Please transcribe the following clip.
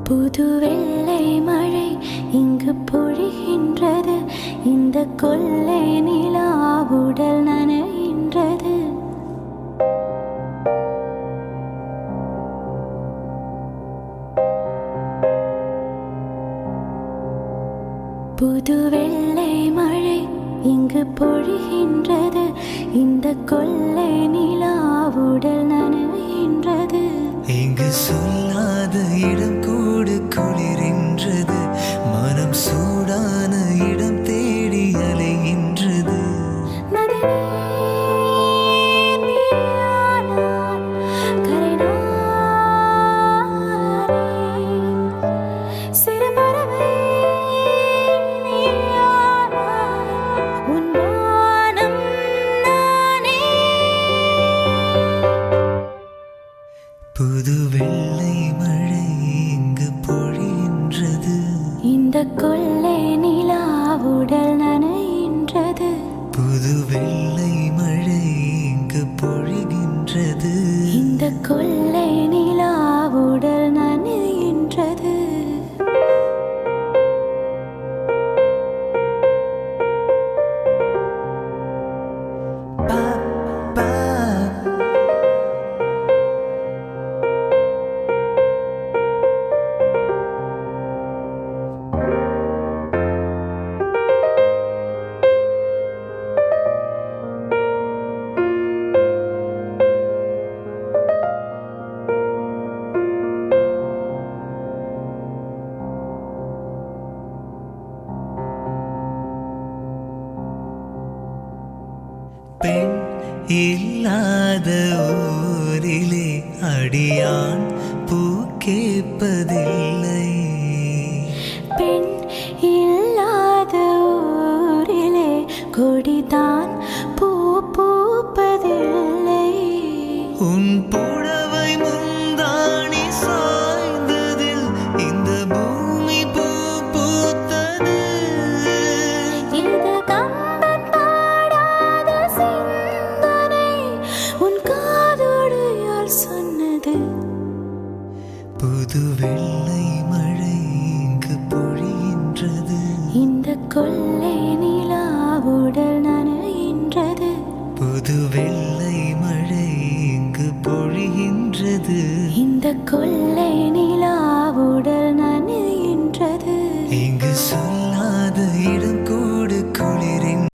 புது வெள்ளை மழை இங்கு பொழிகின்றது. இந்த கொள்ளை நிலா உடல் நனைகின்றது. புது வெள்ளை மழை இங்கு பொழிகின்றது. இந்த கொள்ளை நிலா உடல் நனைகின்றது. இங்கு சொல்லாத இடம் கூடு குளிரின்றது. மனம் சூடான இடம் தேடி அலைகின்றது. புது வெள்ளை மழை இங்கு பொழிகின்றது. இந்த கொள்ளை நிலா உடல் நனைகின்றது. புது வெள்ளை மழை இங்கு பொழிகின்றது. இந்த கொள்ளை நிலா உடல் நனைகின்றது. பெண் இல்லாத ஊரிலே அடியான் பூ கேட்பதில்லை. பெண் இல்லாத ஊரிலே கொடிதான் பூ பூப்பதில்லை. உன் புடவை முந்தாணி சாய்ந்ததில் இந்த பூமி பூ பூத்தது. இது கம்பன் பாடாத சிந்தனை உன் காதோடு யார் சொன்னது? புது வெள்ளை மழை இங்கு பொழிகின்றது. இந்த கொள்ளை நிலா உடல் நனைகின்றது. புது வெள்ளை மழை இங்கு பொழிகின்றது. இந்த கொள்ளை